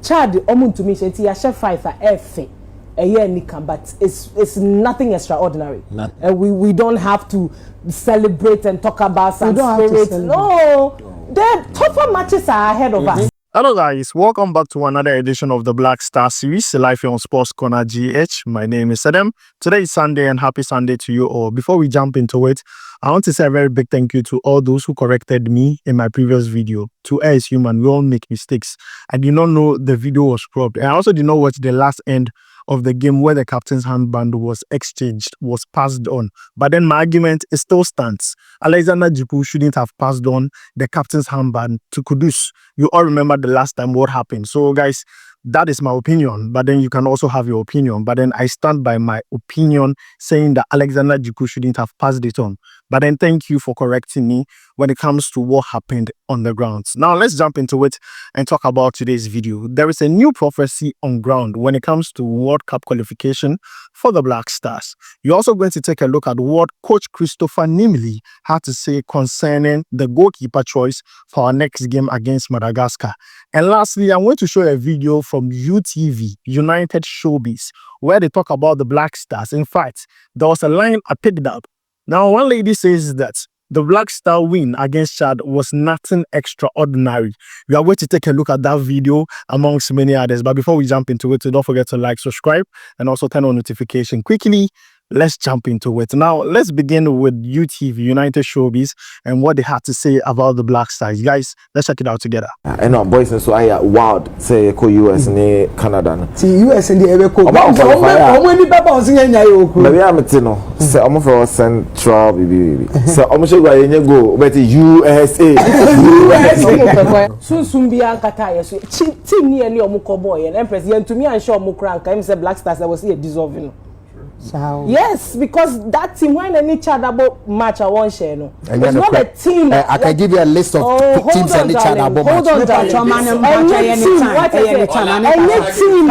Chad omuntu me shenti ya chef five efe but it's nothing extraordinary. We don't have to celebrate and talk about some spirit. No, the tougher matches are ahead of us. Hello guys, welcome back to another edition of the Black Star series live here on SportsCornerGH. My name is Adam. Today is Sunday and happy Sunday to you all. Before we jump into it, I want to say a very big thank you to all those who corrected me in my previous video. To err is human, we all make mistakes. I did not know the video was cropped. And I also did not watch the last end of the game where the captain's handband was exchanged, was passed on. But then my argument still stands. Alexander Jipu shouldn't have passed on the captain's handband to Kudus. You all remember the last time what happened. So guys, that is my opinion, but then you can also have your opinion. But then I stand by my opinion saying that Alexander Jiku shouldn't have passed it on. But then thank you for correcting me when it comes to what happened on the grounds. Now let's jump into it and talk about today's video. There is a new prophecy on ground when it comes to World Cup qualification for the Black Stars. You're also going to take a look at what Coach Christopher Nimley had to say concerning the goalkeeper choice for our next game against Madagascar. And lastly, I'm going to show a video from UTV, United Showbiz, where they talk about the Black Stars. In fact, there was a line I picked up. Now, one lady says that the Black Star win against Chad was nothing extraordinary. We are going to take a look at that video amongst many others. But before we jump into it, don't forget to like, subscribe, and also turn on notification quickly. Let's jump into it. Now, let's begin with UTV, United Showbiz, and what they had to say about the Black Stars. Guys, let's check it out together. I know, boys, and so I wild say co US and Canada. See, US and the Echo. Maybe I'm a tino. Say, I'm for Central, baby. So, I'm sure I go, but USA. Soon be Ankataya. Team near Omuko boy and Empress. To me, I'm sure Mukrank. I'm saying Black Stars. I was here dissolving. So. Yes, because that team when any Chadabo match I won't share no. It's not a team. I can give you a list of teams and each Chadabo match. Hold on, darling. Any team.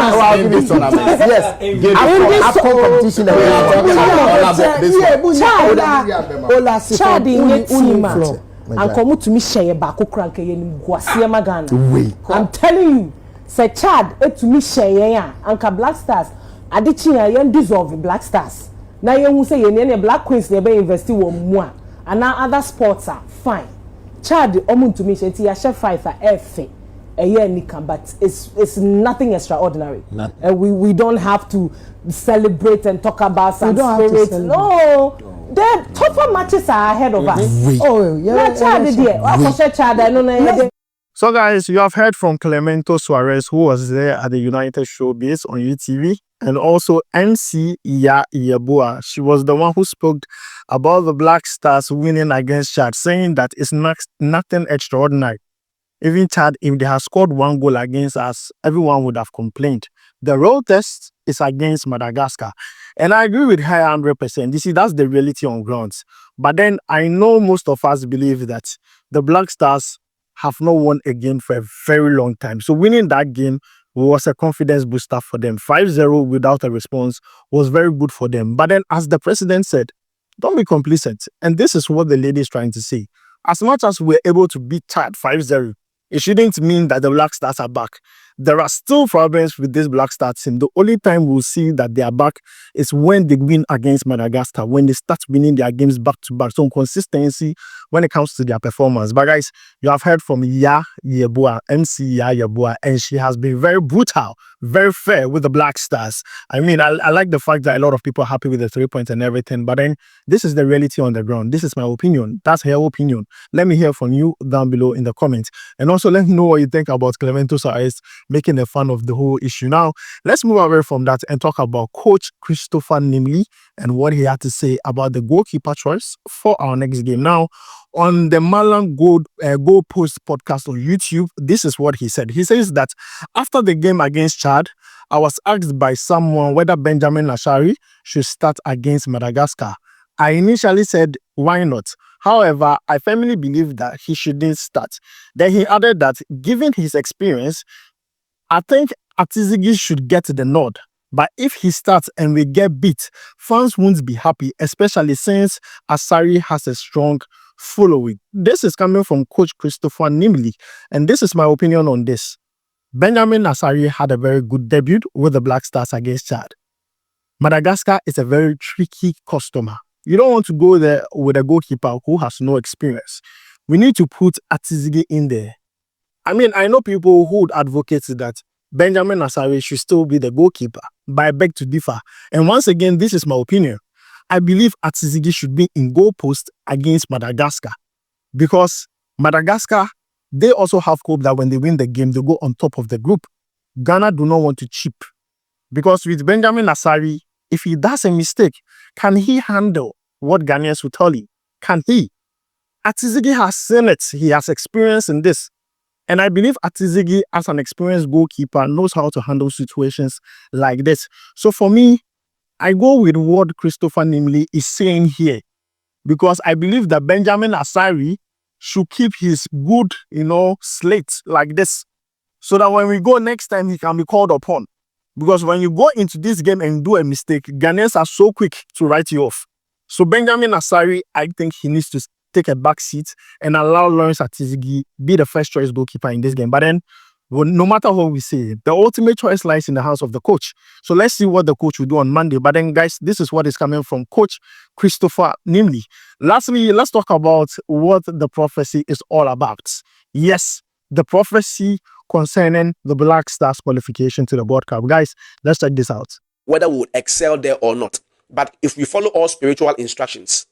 Yes. Chad in team. And come to me share back crank I'm telling you, say Chad to me share and Black Stars. Adichia yen dissolve Black Stars. Now you say you Black Queens never invest in one and now other sports are fine. Chad omuntu me shenti ya chef five efe but it's nothing extraordinary. We don't have to celebrate and talk about some spirit. No, the tougher matches are ahead of us. So guys, you have heard from Clemento Suarez, who was there at the United Showbiz on UTV, and also MC Ayew. She was the one who spoke about the Black Stars winning against Chad, saying that it's nothing extraordinary. Even Chad, if they had scored one goal against us, everyone would have complained. The real test is against Madagascar. And I agree with her 100%. You see, that's the reality on grounds. But then I know most of us believe that the Black Stars have not won a game for a very long time. So winning that game was a confidence booster for them. 5-0 without a response was very good for them. But then as the president said, don't be complacent. And this is what the lady is trying to say. As much as we're able to beat Chad 5-0, it shouldn't mean that the Black Stars are back. There are still problems with this Black Stars team. The only time we'll see that they are back is when they win against Madagascar, when they start winning their games back to back. So consistency when it comes to their performance. But guys, you have heard from MC Ayew, and she has been very brutal, very fair with the Black Stars. I mean, I like the fact that a lot of people are happy with the 3 points and everything. But then this is the reality on the ground. This is my opinion. That's her opinion. Let me hear from you down below in the comments. And also let me know what you think about Clemento Suarez making a fun of the whole issue. Now, let's move away from that and talk about Coach Christopher Nimley and what he had to say about the goalkeeper choice for our next game. Now, on the Malang Goal Post podcast on YouTube, this is what he said. He says that after the game against Chad, I was asked by someone whether Benjamin Ashari should start against Madagascar. I initially said, why not? However, I firmly believe that he shouldn't start. Then he added that given his experience, I think Zigi should get the nod. But if he starts and we get beat, fans won't be happy, especially since Asare has a strong following. This is coming from Coach Christopher Nimley, and this is my opinion on this. Benjamin Asare had a very good debut with the Black Stars against Chad. Madagascar is a very tricky customer. You don't want to go there with a goalkeeper who has no experience. We need to put Zigi in there. I mean, I know people who would advocate that Benjamin Asare should still be the goalkeeper, but I beg to differ. And once again, this is my opinion. I believe Zigi should be in goal post against Madagascar, because Madagascar, they also have hope that when they win the game, they go on top of the group. Ghana do not want to cheat, because with Benjamin Asare, if he does a mistake, can he handle what Ghanaians will tell you? Can he? Zigi has seen it. He has experience in this. And I believe Zigi, as an experienced goalkeeper, knows how to handle situations like this. So for me, I go with what Christopher Nimley is saying here, because I believe that Benjamin Asare should keep his good, slate like this, so that when we go next time, he can be called upon. Because when you go into this game and do a mistake, Ghanaians are so quick to write you off. So Benjamin Asare, I think he needs to take a back seat and allow Lawrence Zigi be the first choice goalkeeper in this game. But then, no matter what we say, the ultimate choice lies in the hands of the coach. So let's see what the coach will do on Monday. But then, guys, this is what is coming from Coach Christopher Nimley. Lastly, let's talk about what the prophecy is all about. Yes, the prophecy concerning the Black Stars qualification to the World Cup. Guys, let's check this out. Whether we would excel there or not. But if we follow all spiritual instructions,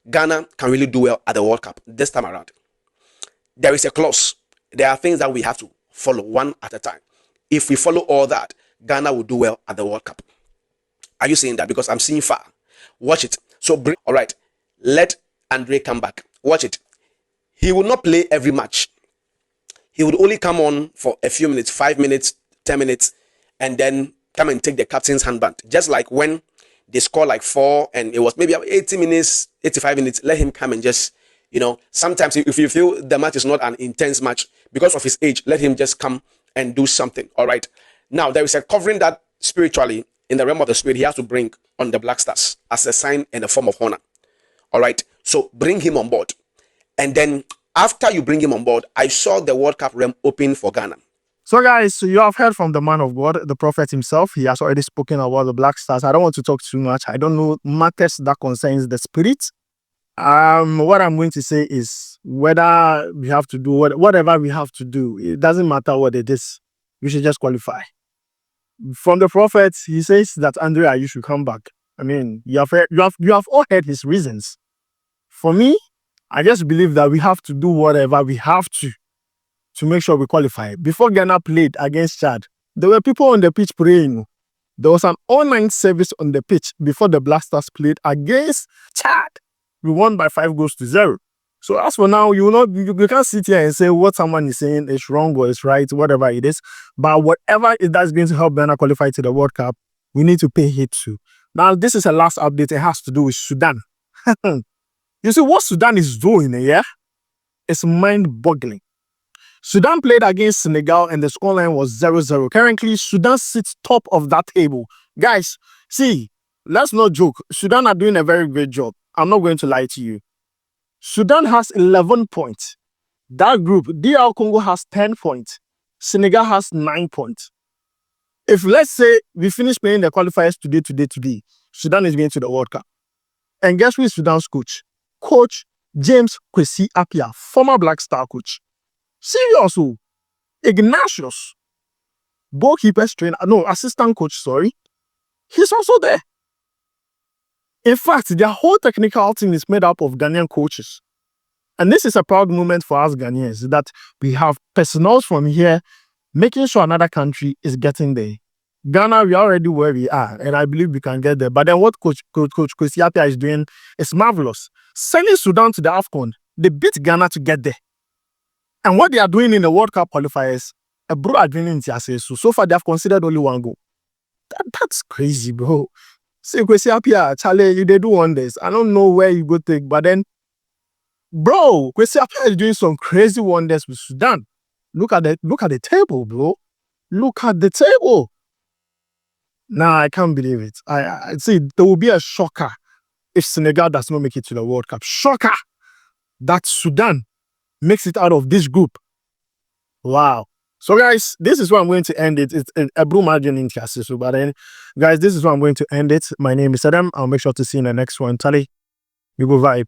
Ghana can really do well at the World Cup this time around. There is a clause. There are things that we have to follow one at a time. If we follow all that, Ghana will do well at the World Cup. Are you saying that? Because I'm seeing far. Watch it. So, all right, let Andre come back. Watch it. He will not play every match. He would only come on for a few minutes, 5 minutes, 10 minutes, and then come and take the captain's handband. Just like when they score like 4 and it was maybe 80 minutes, 85 minutes, let him come and just, sometimes if you feel the match is not an intense match because of his age, let him just come and do something. All right. Now, there is a covering that spiritually, in the realm of the spirit, he has to bring on the Black Stars as a sign and a form of honor. All right. So bring him on board. And then after you bring him on board, I saw the World Cup realm open for Ghana. So guys, you have heard from the man of God, the prophet himself. He has already spoken about the Black Stars. I don't want to talk too much. I don't know matters that concerns the spirit. What I'm going to say is whether we have to do whatever we have to do, it doesn't matter what it is. We should just qualify. From the prophet, he says that Andre Ayew should come back. I mean, you have all heard his reasons. For me, I just believe that we have to do whatever we have to make sure we qualify. Before Ghana played against Chad, there were people on the pitch praying. There was an online service on the pitch before the Black Stars played against Chad. We won by 5-0. So as for now, you can't sit here and say what someone is saying is wrong or is right, whatever it is. But whatever it is going to help Ghana qualify to the World Cup, we need to pay heed to. Now, this is a last update. It has to do with Sudan. You see, what Sudan is doing, it's mind-boggling. Sudan played against Senegal and the scoreline was 0-0. Currently, Sudan sits top of that table. Guys, see, let's not joke. Sudan are doing a very great job. I'm not going to lie to you. Sudan has 11 points. That group, DR Congo has 10 points. Senegal has 9 points. If, let's say, we finish playing the qualifiers today, Sudan is going to the World Cup. And guess who is Sudan's coach? Coach James Kwesi Appiah, former Black Star coach. Seriously, Ignatius, goalkeeper's trainer, assistant coach, sorry. He's also there. In fact, their whole technical team is made up of Ghanaian coaches. And this is a proud moment for us Ghanaians, that we have personnel from here making sure another country is getting there. Ghana, we are already where we are, and I believe we can get there. But then what Coach Kwesi Appiah is doing is marvelous. Sending Sudan to the AFCON, they beat Ghana to get there. And what they are doing in the World Cup qualifiers, so far they have considered only one goal. That's crazy, bro. See, Kwesi Appiah, Charlie, they do wonders. I don't know where you go take, but then, bro, Kwesi Appiah is doing some crazy wonders with Sudan. Look at the table, bro. Look at the table. Nah, I can't believe it. I see there will be a shocker if Senegal does not make it to the World Cup. Shocker that Sudan makes it out of this group. Wow. So guys, this is where I'm going to end it. It's a blue margin in Chassis. But then, guys, this is where I'm going to end it. My name is Adam. I'll make sure to see you in the next one. Tally, you go vibe.